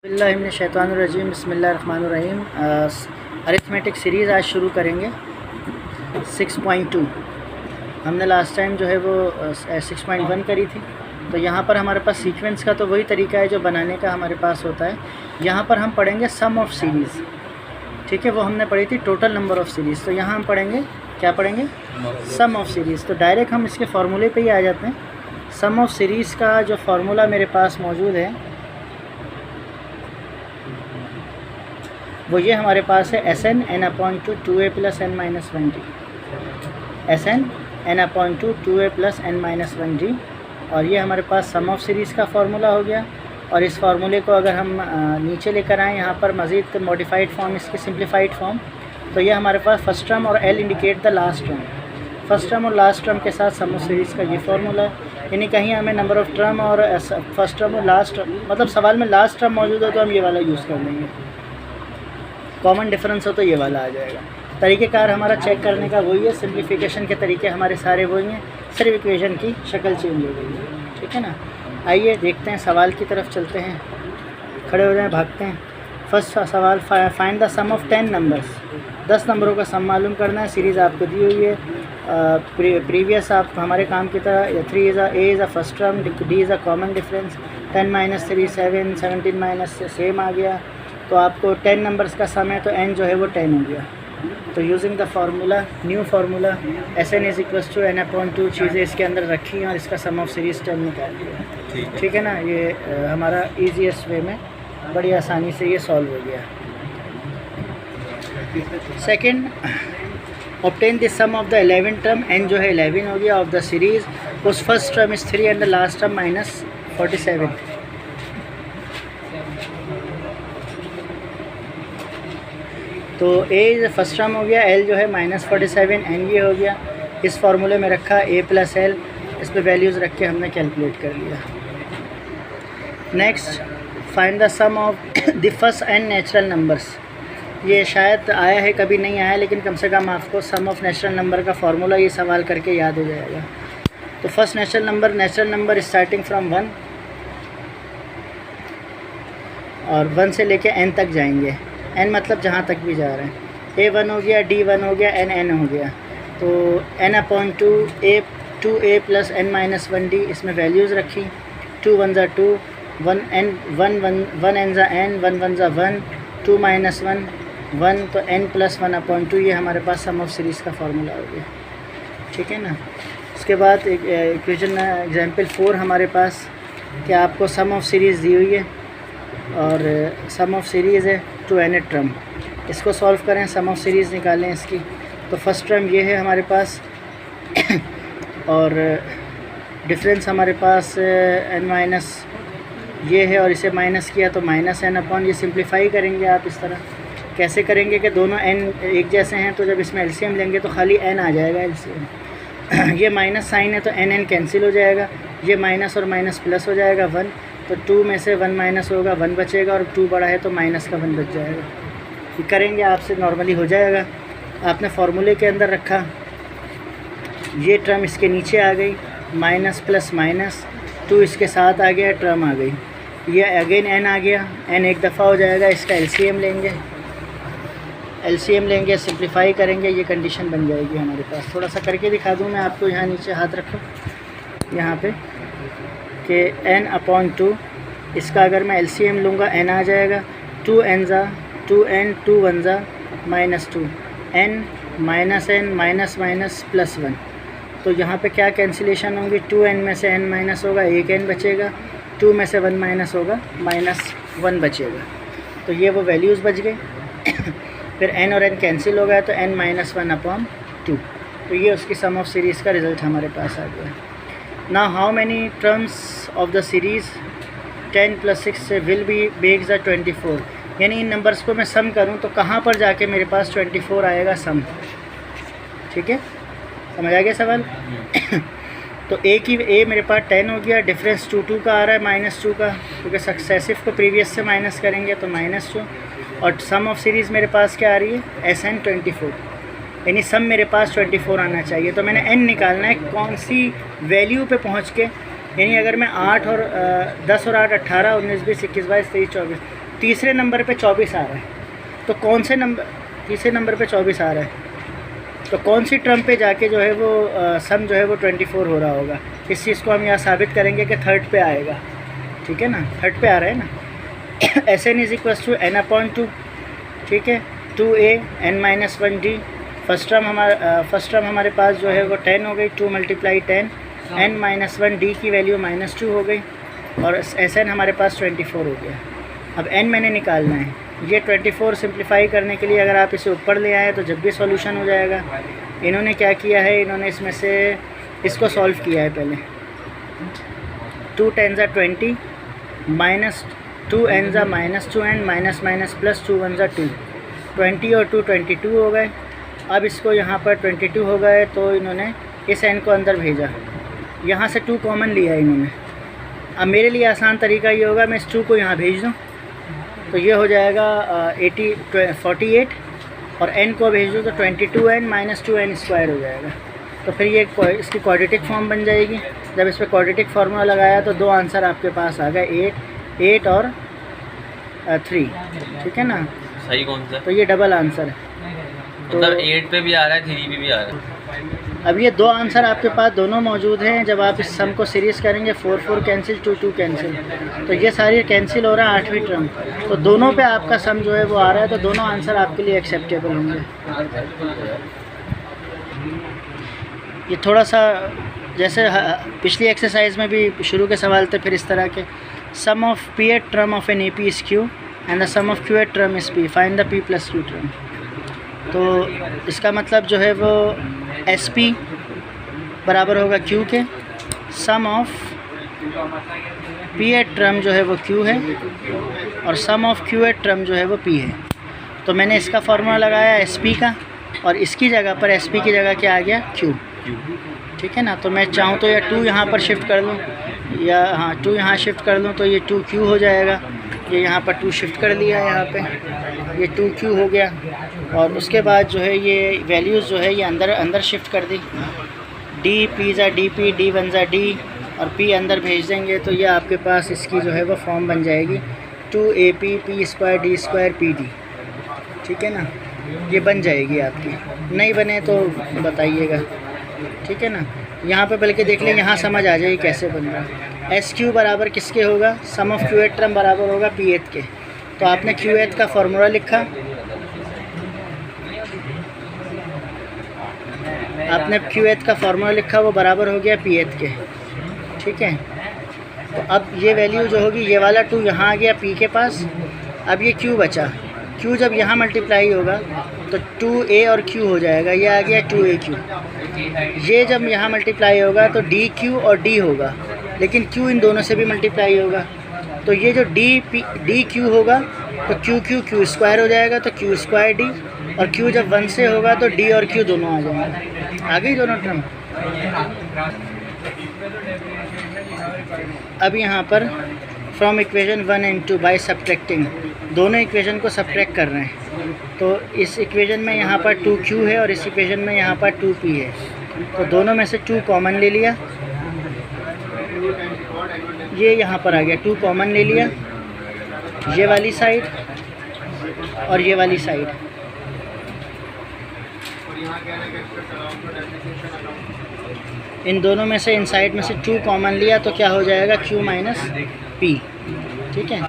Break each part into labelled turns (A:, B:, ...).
A: बिस्मिल्लाहिर्रहमानिर्रहीम बिस्मिल्लाहिर्रहमानिर्रहीम। Arithmetic series आज शुरू करेंगे 6.2। हमने लास्ट टाइम जो है वो 6.1 करी थी। तो यहाँ पर हमारे पास सीक्वेंस का तो वही तरीका है जो बनाने का हमारे पास होता है। यहाँ पर हम पढ़ेंगे सम ऑफ सीरीज़, ठीक है। वो हमने पढ़ी थी टोटल नंबर ऑफ़ सीरीज़। तो यहाँ हम पढ़ेंगे, क्या पढ़ेंगे? सम ऑफ सीरीज़। तो डायरेक्ट हम इसके फार्मूले पे ही आ जाते हैं। सम ऑफ सीरीज़ का जो फार्मूला मेरे पास मौजूद है वो ये हमारे पास है Sn n/2 2a + n-1d, Sn n/2 2a + n-1d। और ये हमारे पास सम ऑफ सीरीज़ का फार्मूला हो गया। और इस फार्मूले को अगर हम नीचे लेकर आएँ यहाँ पर मज़ीद मॉडिफाइड फॉर्म, इसकी सिंप्लीफाइड फॉर्म, तो ये हमारे पास फर्स्ट टर्म और L indicate the last term, first term और लास्ट टर्म के साथ सम ऑफ सीरीज़ का ये फार्मूला है। यानी कहीं हमें नंबर ऑफ़ टर्म और फर्स्ट टर्म और लास्ट टर्म, मतलब सवाल में लास्ट टर्म मौजूद है तो हम ये वाला यूज़ कर लेंगे। कॉमन डिफरेंस हो तो ये वाला आ जाएगा। तरीक़ेकार हमारा चेक करने का वही है, सिंप्लीफिकेशन के तरीके हमारे सारे वही हैं, सिर्फ इक्वेशन की शक्ल चेंज हो गई है, ठीक है ना। आइए देखते हैं, सवाल की तरफ चलते हैं। खड़े हो जाएं, भागते हैं। फर्स्ट सवाल, find the sum of 10 numbers. 10 नंबरों का सम मालूम करना है। सीरीज़ आपको दी हुई है। प्रीवियस आप हमारे काम की तरह 3 is a first term, d is a common difference, 10 - 3 7, 17 - same आ गया। तो आपको 10 नंबर्स का सम है तो n जो है वो 10 हो गया। तो using the formula, new formula Sn = n/2 चीज़ें इसके अंदर रखी हैं और इसका सम ऑफ सीरीज़ 10 निकाल दिया, ठीक है ना। ये हमारा ईजीएस्ट वे में बड़ी आसानी से ये सॉल्व हो गया। Second, obtain the sum of the 11 term, n जो है 11 हो गया, ऑफ द सीरीज़ उस first term is 3 and the last term -47। तो a फर्स्ट टर्म हो गया, l जो है -47, n ये हो गया। इस फार्मूले में रखा a + l, इस पे वैल्यूज़ रख के हमने कैलकुलेट कर लिया। Next, find the sum of the first n natural numbers. ये शायद आया है, कभी नहीं आया, लेकिन कम से कम आपको सम ऑफ नेचुरल नंबर का फार्मूला ये सवाल करके याद हो जाएगा। तो first natural number starting from 1 और 1 से लेके n तक जाएंगे। n मतलब जहाँ तक भी जा रहे हैं। a1 हो गया, d1 हो गया, n हो गया। तो n/2 2a + n-1d, इसमें वैल्यूज़ रखी। 2 × 1 = 2, 1 n 1 n 1 × 1, 2 - 1 1, तो n + 1/2 ये हमारे पास सम ऑफ सीरीज़ का फार्मूला हो गया, ठीक है ना। उसके बाद एक इक्वेशन एग्जाम्पल 4 हमारे पास कि आपको सम ऑफ सीरीज़ दी हुई है और सम ऑफ सीरीज़ है 2n टर्म। इसको सॉल्व करें, सम ऑफ सीरीज़ निकालें इसकी। तो फर्स्ट टर्म ये है हमारे पास और डिफरेंस हमारे पास n- ये है और इसे माइनस किया तो -n/, ये सिंप्लीफाई करेंगे आप इस तरह। कैसे करेंगे कि दोनों n एक जैसे हैं, तो जब इसमें एलसीएम लेंगे तो खाली n आ जाएगा एलसीएम। ये माइनस साइन है तो n कैंसिल हो जाएगा, ये माइनस और माइनस प्लस हो जाएगा 1। तो 2 में से 1 माइनस होगा, 1 बचेगा, और 2 बड़ा है तो माइनस का 1 बच जाएगा। ये करेंगे आपसे नॉर्मली हो जाएगा। आपने फार्मूले के अंदर रखा, ये टर्म इसके नीचे आ गई, माइनस प्लस माइनस, 2 इसके साथ आ गया, टर्म आ गई। ये अगेन n आ गया, n एक दफ़ा हो जाएगा। इसका एलसीएम लेंगे, सिंप्लीफाई करेंगे, ये कंडीशन बन जाएगी हमारे पास। थोड़ा सा करके दिखा दूँ मैं आपको। यहाँ नीचे हाथ रखो, यहाँ पे कि n/2, इसका अगर मैं एलसीएम लूँगा n आ जाएगा। 2n 2n 2 1 -2, n -n minus plus 1। तो यहाँ पे क्या कैंसिलेशन होंगी? 2n में से n माइनस होगा, एक n बचेगा। 2 में से 1 माइनस होगा, -1 बचेगा। तो ये वो वैल्यूज़ बच गई। फिर n और n कैंसिल हो गया तो n -1/2। तो ये उसकी सम ऑफ सीरीज़ का रिज़ल्ट हमारे पास आ गया। ना how many terms of the series 10 + 6 will be makes the 24। यानी इन नंबर्स को मैं सम करूं तो कहाँ पर जाके मेरे पास 24 आएगा सम, ठीक है। समझ आ गया सवाल? तो a मेरे पास 10 हो गया, डिफरेंस 2 का आ रहा है, -2 का, क्योंकि सक्सेसिव को प्रीवियस से माइनस करेंगे तो -2। और सम ऑफ सीरीज़ मेरे पास क्या आ रही है? Sn 24, यानी सम मेरे पास 24 आना चाहिए। तो मैंने n निकालना है कौन सी वैल्यू पे पहुंच के, यानी अगर मैं 8 और 10 और 8 18 19 20 21 22 23 24 तीसरे नंबर पे 24 आ रहा है, तो कौन से नंबर, तीसरे नंबर पे 24 आ रहा है, तो कौन सी टर्म पे जाके जो है वो सम जो है वो 24 हो रहा होगा। इस चीज़ को हम यहाँ साबित करेंगे कि थर्ड पे आएगा, ठीक है ना, थर्ड पे आ रहा है ना। S n is equals to n upon 2, ठीक है, 2a n-1d। फर्स्ट टर्म हमारे पास जो है वो 10 हो गई, 2 × 10, n-1d की वैल्यू -2 हो गई, और एस एन हमारे पास 24 हो गया। अब n मैंने निकालना है, ये 24 सिंप्लीफाई करने के लिए अगर आप इसे ऊपर ले आए तो जब भी सॉल्यूशन हो जाएगा। इन्होंने क्या किया है, इन्होंने इसमें से इसको सॉल्व किया है पहले। 2 10 20 -2 n -2n माइनस प्लस 2 1 2, 20 और 2 22 हो गए। अब इसको यहाँ पर 22 हो गए तो इन्होंने इस n को अंदर भेजा, यहाँ से 2 कॉमन लिया इन्होंने। अब मेरे लिए आसान तरीका ये होगा, मैं इस 2 को यहाँ भेज दूँ तो ये हो जाएगा 48, और n को भेज दूँ तो 22n - 2n² हो जाएगा। तो फिर ये इसकी क्वाड्रेटिक फॉर्म बन जाएगी। जब इस पर क्वाड्रेटिक फार्मूला लगाया तो 2 आंसर आपके पास आ गए, 8 और 3, ठीक है ना।
B: सही कौन सा?
A: तो ये डबल आंसर है, तो
B: मतलब 8 पे भी आ रहा है, 3 पे भी आ रहा है।
A: अब ये 2 आंसर आपके पास दोनों मौजूद हैं। जब आप इस सम को सीरीज़ करेंगे 4 4 कैंसिल, 2 2 कैंसिल, तो ये सारी कैंसिल हो रहा है 8वीं टर्म, तो दोनों पे आपका सम जो है वो आ रहा है, तो दोनों आंसर आपके लिए एक्सेप्टेबल होंगे। ये थोड़ा सा जैसे पिछली एक्सरसाइज में भी शुरू के सवाल थे फिर इस तरह के, sum of pth term of an AP is q and the sum of qth term is p, find the p + q term. तो इसका मतलब जो है वो SP बराबर होगा Q के, सम ऑफ pth टर्म जो है वो Q है और सम ऑफ qth टर्म जो है वो P है। तो मैंने इसका फार्मूला लगाया SP का, और इसकी जगह पर SP की जगह क्या आ गया, Q, ठीक है ना। तो मैं चाहूँ तो या 2 यहाँ पर शिफ्ट कर लूँ, या हाँ 2 यहाँ शिफ्ट कर लूँ तो ये 2Q हो जाएगा। ये यहाँ पर 2 शिफ्ट कर लिया, यहाँ पे ये 2Q हो गया, और उसके बाद जो है ये वैल्यूज़ जो है ये अंदर शिफ्ट कर दी, D P ज़ा DP, D 1 ज़ा D, और P अंदर भेज देंगे तो ये आपके पास इसकी जो है वो फॉर्म बन जाएगी 2AP P² D² PD, ठीक है ना। ये बन जाएगी आपकी, नहीं बने तो बताइएगा, ठीक है ना। यहाँ पे बल्कि देख लें, यहाँ समझ आ जाएगी कैसे बन रहा है। SQ बराबर किसके होगा, सम ऑफ qth टर्म बराबर होगा pth के। तो आपने qth का फार्मूला लिखा, आपने qth का फार्मूला लिखा, वो बराबर हो गया pth के, ठीक है। तो अब ये वैल्यू जो होगी, ये वाला 2 यहाँ आ गया p के पास। अब ये q बचा, q जब यहाँ मल्टीप्लाई होगा तो 2a और q हो जाएगा, ये आ गया 2aq। ये जब यहाँ मल्टीप्लाई होगा तो dq और d होगा, लेकिन q इन दोनों से भी मल्टीप्लाई होगा, तो ये जो dq होगा तो q² हो जाएगा, तो q² d, और q जब 1 से होगा तो d और q दोनों आ जाएंगे। आ गई दोनों टर्म। अब यहाँ पर from equation 1 and 2 by subtracting, दोनों इक्वेशन को सब्ट्रैक्ट कर रहे हैं। तो इस इक्वेशन में यहाँ पर 2q है और इस इक्वेशन में यहाँ पर 2p है, तो दोनों में से 2 कॉमन ले लिया, ये यहाँ पर आ गया 2 कॉमन ले लिया, ये वाली साइड और ये वाली साइड। इन दोनों में से, इन साइड में से 2 कॉमन लिया तो क्या हो जाएगा, q - p, ठीक है।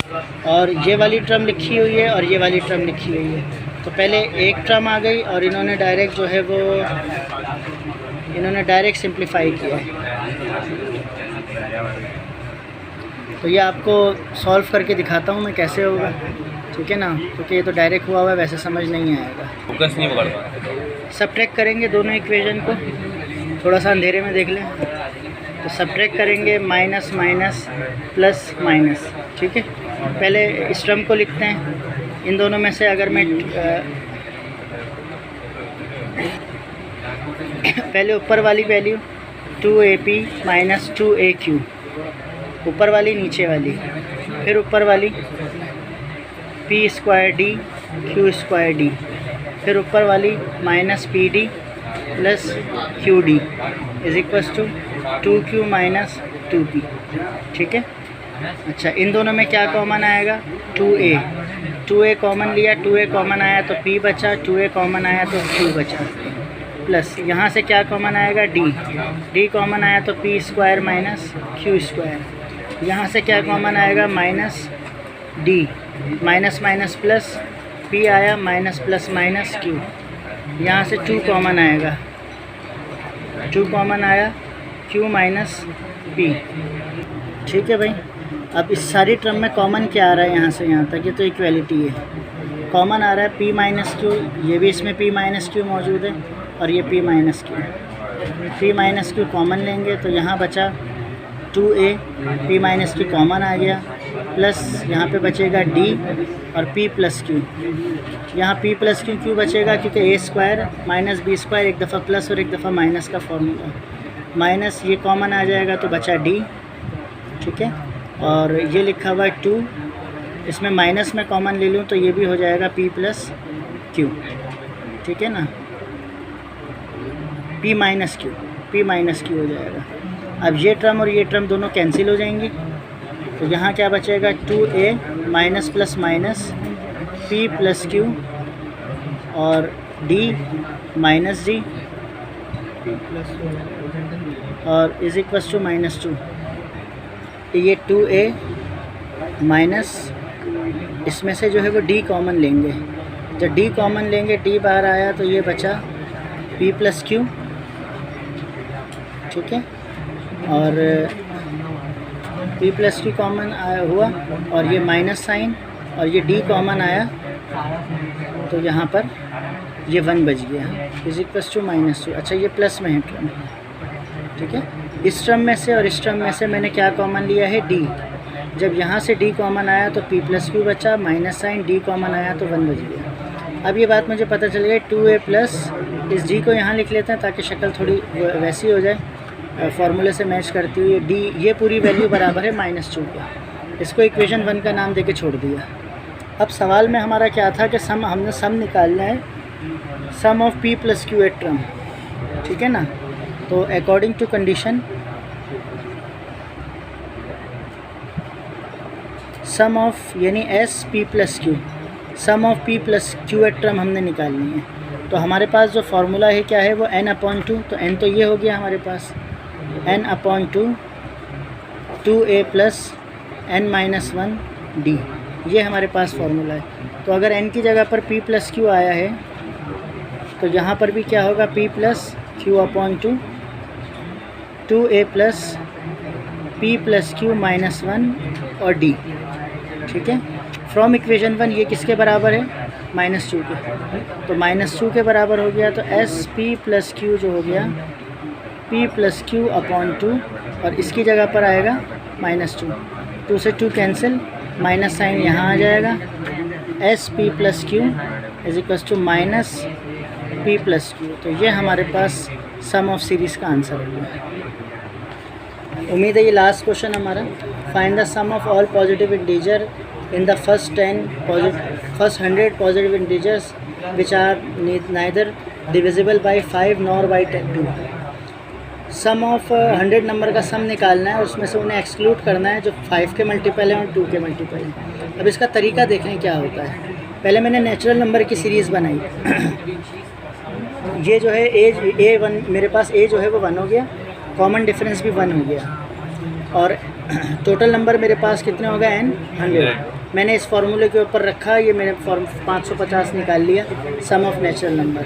A: और ये वाली टर्म लिखी हुई है और ये वाली टर्म लिखी हुई है, तो पहले एक टर्म आ गई और इन्होंने डायरेक्ट जो है वो सिंप्लीफाई किया है। तो ये आपको सॉल्व करके दिखाता हूँ मैं कैसे होगा, ठीक है ना, क्योंकि ये तो डायरेक्ट हुआ हुआ है, वैसे समझ नहीं आएगा।
B: फोकस नहीं पकड़ पा।
A: सब्ट्रैक्ट करेंगे दोनों इक्वेशन को, थोड़ा सा अंधेरे में देख लें, तो सब्ट्रैक्ट करेंगे माइनस माइनस प्लस माइनस, ठीक है। पहले इस टर्म को लिखते हैं, इन दोनों में से अगर मैं पहले ऊपर वाली वैल्यू 2AP - 2AQ, ऊपर वाली नीचे वाली, फिर ऊपर वाली P² D Q² D, फिर ऊपर वाली -PD + QD is equals to 2Q - 2P, ठीक है। अच्छा, इन दोनों में क्या कॉमन आएगा? 2a। 2a कॉमन लिया, 2a कॉमन आया तो p बचा, 2a कॉमन आया तो q बचा, प्लस यहाँ से क्या कॉमन आएगा? d कॉमन आया तो p square minus q square. यहाँ से क्या कॉमन आएगा? Minus d, minus minus plus, p आया माइनस प्लस माइनस q। यहाँ से 2 कॉमन आएगा, 2 कॉमन आया, q माइनस p। ठीक है भाई। अब इस सारी टर्म में कॉमन क्या आ रहा है यहाँ से यहाँ तक? ये तो इक्वलिटी है। कॉमन आ रहा है p माइनस क्यू, ये भी इसमें p माइनस क्यू मौजूद है और ये p minus q. p minus q common लेंगे तो यहाँ बचा 2a, p minus q common आ गया, प्लस यहाँ पे बचेगा d और p प्लस क्यू। यहाँ p प्लस क्यू क्यों बचेगा? क्योंकि a square minus b square एक दफ़ा प्लस और एक दफ़ा माइनस का फॉर्मूला, माइनस ये कॉमन आ जाएगा तो बचा d। ठीक है, और ये लिखा हुआ है 2, इसमें माइनस में कॉमन ले लूँ तो ये भी हो जाएगा p प्लस क्यू। ठीक है ना, p माइनस क्यू हो जाएगा। अब ये टर्म और ये टर्म दोनों कैंसिल हो जाएंगी तो यहाँ क्या बचेगा? 2a minus plus minus p plus Q और d माइनस d और इज इक्वल्स टू माइनस 2। ये 2a माइनस, इसमें से जो है वो d कॉमन लेंगे, जब d कॉमन लेंगे d बाहर आया तो ये बचा p प्लस क्यू। ठीक है, और p प्लस क्यू कॉमन हुआ और ये माइनस साइन और ये d कॉमन आया तो यहाँ पर ये 1 बच गया, इज इक्वल्स टू माइनस 2। अच्छा, ये प्लस में है टर्म। ठीक है, इस टर्म में से और इस टर्म में से मैंने क्या कॉमन लिया है? d। जब यहाँ से d कॉमन आया तो p प्लस क्यू बचा, माइनस साइन d कॉमन आया तो 1 बच गया। अब ये बात मुझे पता चल गई, 2a प्लस, इस d को यहाँ लिख लेते हैं ताकि शक्ल थोड़ी वैसी हो जाए, फार्मूले से मैच करती हुई। d ये पूरी वैल्यू बराबर है -2 का। इसको इक्वेशन 1 का नाम देके छोड़ दिया। अब सवाल में हमारा क्या था कि हमने सम निकालना है, sum of p plus q at term. ठीक है ना, तो according to condition sum of यानी s p plus q, sum of p plus q at term हमने निकालनी है। तो हमारे पास जो फार्मूला है क्या है? वो n/2। तो n तो ये हो गया हमारे पास, n/2 2a प्लस n-1d, ये हमारे पास फार्मूला है। तो अगर n की जगह पर p प्लस क्यू आया है तो यहाँ पर भी क्या होगा? p plus q/2 2a plus p plus q -1 और d। ठीक है, फ्रॉम इक्वेशन 1 ये किसके बराबर है? -2 के, तो -2 के बराबर हो गया। तो s p प्लस q जो हो गया p प्लस q/2 और इसकी जगह पर आएगा -2, 2 से 2 कैंसिल, माइनस साइन यहाँ आ जाएगा, s p plus q is equals to minus p plus q। तो ये हमारे पास सम ऑफ सीरीज़ का आंसर है। उम्मीद है ये लास्ट क्वेश्चन हमारा। Find the sum of all positive integer in the first 100 positive integers which are neither divisible by 5 nor by 2। Sum of 100 number का सम निकालना है, उसमें से उन्हें एक्सक्लूड करना है जो 5 के मल्टीपल हैं और 2 के मल्टीपल हैं। अब इसका तरीका देखें क्या होता है। पहले मैंने नेचुरल नंबर की सीरीज़ बनाई ये जो है एज a1, मेरे पास a जो है वो 1 हो गया, कॉमन डिफरेंस भी 1 हो गया और टोटल नंबर मेरे पास कितने हो गए? n 100। मैंने इस फार्मूले के ऊपर रखा, ये मैंने 550 निकाल लिया सम ऑफ नेचुरल नंबर।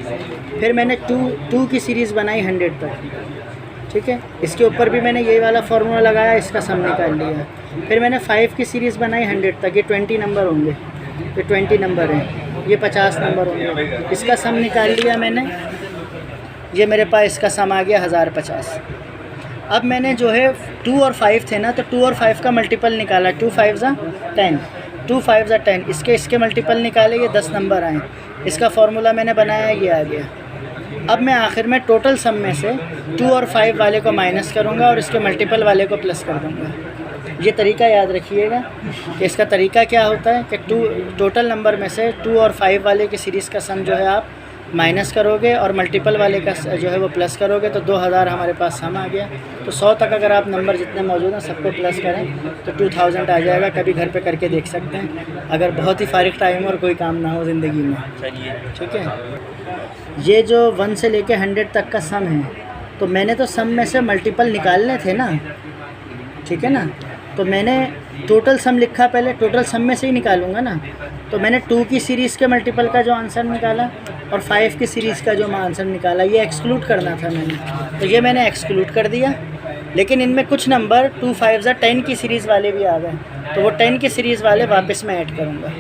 A: फिर मैंने 2 की सीरीज़ बनाई 100 तक। ठीक है, इसके ऊपर भी मैंने यही वाला फार्मूला लगाया, इसका सम निकाल लिया। फिर मैंने 5 की सीरीज़ बनाई 100 तक, ये 20 नंबर होंगे, ये 20 नंबर हैं, ये 50 नंबर होंगे, इसका सम निकाल लिया मैंने। ये मेरे पास इसका सम आ गया 1050। अब मैंने जो है 2 और 5 थे ना, तो 2 और 5 का मल्टीपल निकाला, 2 5 ज़ा 10, 2 5 ज़ा 10, इसके मल्टीपल निकाले, ये 10 नंबर आए। इसका फार्मूला मैंने बनाया, ये आ गया। अब मैं आखिर में टोटल सम में से 2 और 5 वाले को माइनस करूँगा और इसके मल्टीपल वाले को प्लस कर दूँगा। ये तरीका याद रखिएगा कि इसका तरीका क्या होता है कि टोटल नंबर में से 2 और 5 वाले की सीरीज़ का सम जो है आप माइनस करोगे और मल्टीपल वाले का जो है वो प्लस करोगे तो 2000 हमारे पास सम आ गया। तो 100 तक अगर आप नंबर जितने मौजूद हैं सबको प्लस करें तो 2000 आ जाएगा। कभी घर पे करके देख सकते हैं अगर बहुत ही फारिग टाइम और कोई काम ना हो ज़िंदगी में।
B: चलिए
A: ठीक है, ये जो 1 से लेके 100 तक का सम है तो मैंने तो सम में से मल्टीपल निकालने थे ना, ठीक है ना। तो मैंने टोटल सम लिखा, पहले टोटल सम में से ही निकालूंगा ना। तो मैंने 2 की सीरीज़ के मल्टीपल का जो आंसर निकाला और 5 की सीरीज़ का जो आंसर निकाला ये एक्सक्लूड करना था मैंने, तो ये मैंने एक्सक्लूड कर दिया। लेकिन इनमें कुछ नंबर 2 5 10 की सीरीज़ वाले भी आ गए, तो वो 10 की सीरीज़ वाले वापस मैं ऐड करूँगा,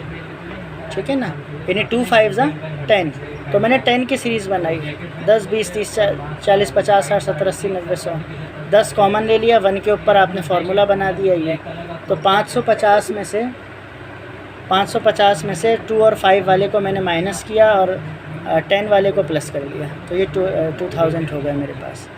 A: ठीक है ना। यानी 2 5 10, तो मैंने 10 की सीरीज़ बनाई, 10 20 30 40 50 60 70 80 90 100, 10 कॉमन ले लिया, 1 के ऊपर आपने फार्मूला बना दिया ये। तो 550 में से 2 और 5 वाले को मैंने माइनस किया और 10 वाले को प्लस कर लिया, तो ये 2000 हो गया मेरे पास।